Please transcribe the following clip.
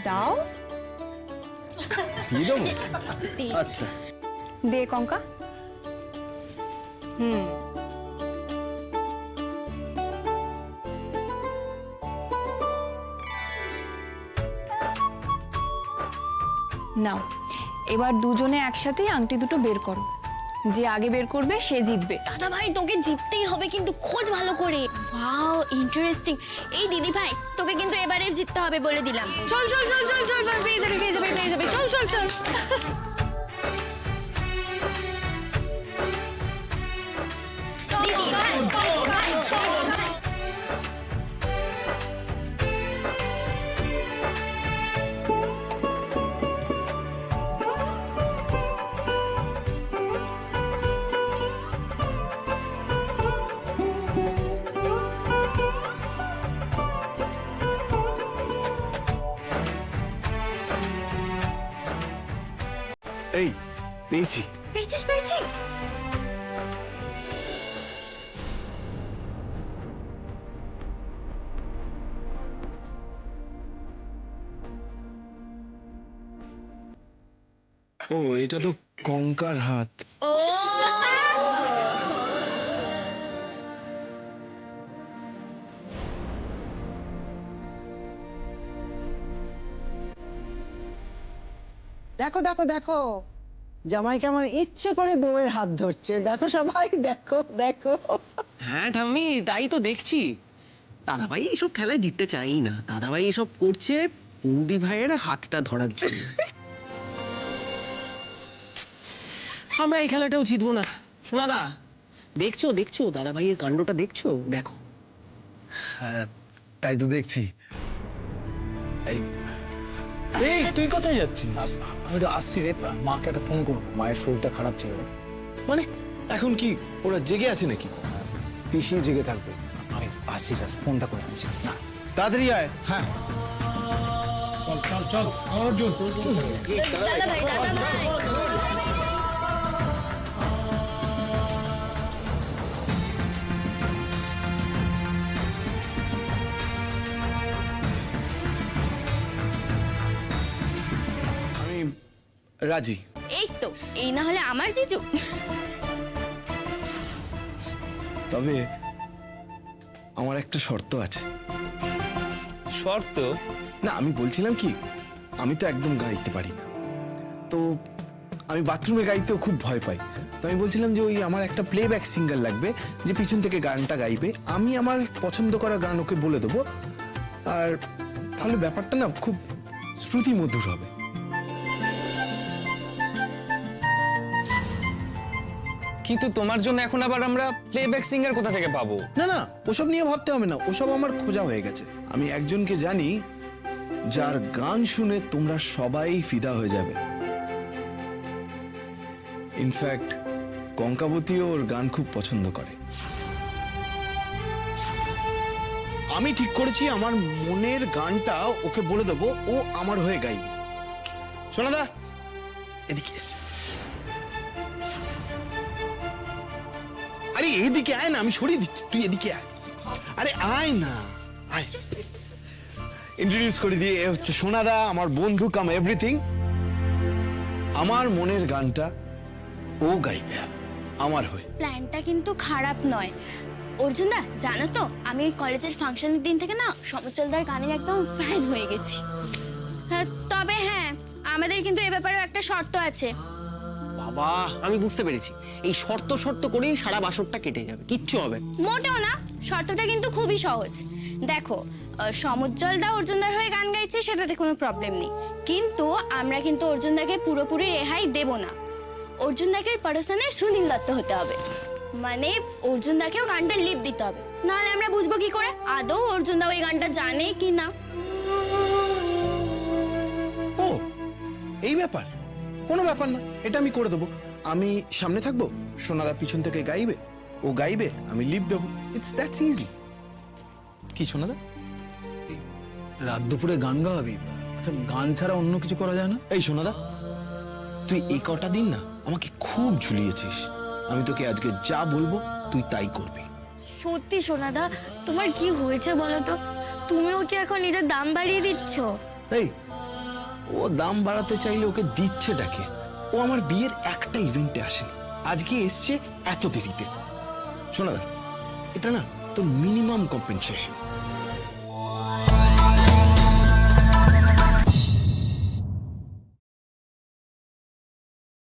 দাও। দিয়ে দেবো? আচ্ছা দে কঙ্কা। নাও এবার দুজনে একসাথে আংটি দুটো বের করো, যে আগে বের করবে সে জিতবে। দাদা ভাই তোকে জিততেই হবে, কিন্তু খোঁজ ভালো করে। Wow interesting. এই দিদি ভাই তোকে কিন্তু এবারে জিততে হবে বলে দিলাম। চল চল চল চল চল, পেয়ে যাবে পেয়ে যাবে পেয়ে যাবে, চল চল চল। দিদি ভাই এই পেয়েছি। পেয়েছিস পেয়েছিস। ও এটা তো কঙ্কার হাত। ও দেখো দেখো দেখো, জামাই কেমন ইচ্ছে করে বউয়ের হাত ধরছে। দেখো সবাই, দেখো দেখো। হ্যাঁ ঠাম্মি, তাই তো দেখছি। দাদাভাই এইসব খেলায় জিততে চাই না, দাদাভাই এসব করছে বৌদি ভাইয়ের হাতটা ধরার জন্য। আমরা এই খেলাটাও জিতবো না। সোনাদা, দেখছো দেখছো দাদাভাইয়ের কাণ্ডটা দেখছো? দেখো। হ্যাঁ তাই তো দেখছি। এই তুই কোথায় যাচ্ছিস? আমি তো আসছি রে, মাকে একটা ফোন করবো, মায়ের শরীরটা খারাপ ছিল। মানে এখন কি ওরা জেগে আছে নাকি? পিসি জেগে থাকবে, আমি আসছি, জাস্ট ফোনটা করে আসছি। তাড়াতাড়ি আয়। হ্যাঁ দাদা ভাই দাদা ভাই আমি রাজি। এই তো, এই না হলে আমার জিজু। তবে আমার একটা শর্ত আছে। শর্ত? না আমি বলছিলাম কি, আমি তো একদম গাইতে পারি না, তো আমি বাথরুমে গাইতেও খুব ভয় পাই। তো আমি বলছিলাম যে ওই আমার একটা প্লেব্যাক সিঙ্গার লাগবে, যে পিছন থেকে গানটা গাইবে, আমি আমার পছন্দ করা গান ওকে বলে দেবো, আর তাহলে ব্যাপারটা না খুব শ্রুতি মধুর হবে। কিন্তু তোমার জন্য এখন আবার আমরা প্লেব্যাক সিঙ্গার কোথা থেকে পাবো? না না, ওসব নিয়ে ভাবতে হবে না, ওসব আমার খোঁজা হয়ে গেছে। আমি একজনকে জানি যার গান শুনে তোমরা সবাই ফিদা হয়ে যাবে। ইনফ্যাক্ট কঙ্কাবতীও ওর গান খুব পছন্দ করে। আমি ঠিক করেছি আমার মনের গানটা ওকে বলে দেবো, ও আমার হয়ে গাইবে। সোনাদা এদিকে এসে, আরে এদিকে আয় না, আমি সরিয়ে দিচ্ছি, তুই এদিকে আয়। আরে আয় না, আয়। ইন্ট্রোডিউস করে দিয়ে, এ হচ্ছে সোনাদা, আমার বন্ধু কাম এভরিথিং। আমার মনের গানটা ও গাইবে আমার হয়ে। প্ল্যানটা কিন্তু খারাপ নয়। অর্জুন দা জানো তো, আমি ওই কলেজের ফাংশনের দিন থেকে না সমচলদার গানের একদম ফ্যান হয়ে গেছি। তবে হ্যাঁ, আমাদের কিন্তু এ ব্যাপারেও একটা শর্ত আছে। বাবা আমি বুঝতে পেরেছি, এই শর্ত শর্ত করেই সারা বাসরটা কেটে যাবে, কিচ্ছু হবে না। মোটেও না, শর্তটা কিন্তু খুবই সহজ। দেখো, সমুজ্জ্বলদা অর্জুনদার হয়ে গান গাইছে, সেটাতে কোনো প্রবলেম নেই, কিন্তু আমরা কিন্তু অর্জুনদাকে পুরোপুরি রেহাই দেব না। অর্জুনদাকে ওই পার্সনের সুনীল দত্ত হতে হবে, মানে অর্জুনদাকেও গানটা লিপ দিতে হবে, নাহলে আমরা বুঝবো কি করে আদৌ অর্জুনদা ওই গানটা জানে কি না। ও এই ব্যাপার, কোনো ব্যাপার না, এটা আমি করে দেবো। আমি সামনে থাকবো, সোনাদা পিছন থেকে গাইবে, ও গাইবে, আমি লিপ দেবো। It's that's easy. কি সোনাদা? রাত দুপুরে গান গাওয়াবি? আচ্ছা গান ছাড়া অন্য কিছু করা যায় না? এই সোনাদা, তুই এই কটা দিন না আমাকে খুব ঝুলিয়েছিস। আমি তোকে আজকে যা বলবো তুই তাই করবি। সত্যি সোনাদা, তোমার কি হয়েছে বলো তো? তুমিও কি এখন নিজের দাম বাড়িয়ে দিচ্ছ? এই ও দাম বাড়াতে চাইলে ওকে দিচ্ছে ডাকে। ও আমার বিয়ের একটা ইভেন্টে আসেনি, আজকে এসছে এত দেরিতে। শোনা দা, এটা না তো মিনিমাম কম্পেনসেশন।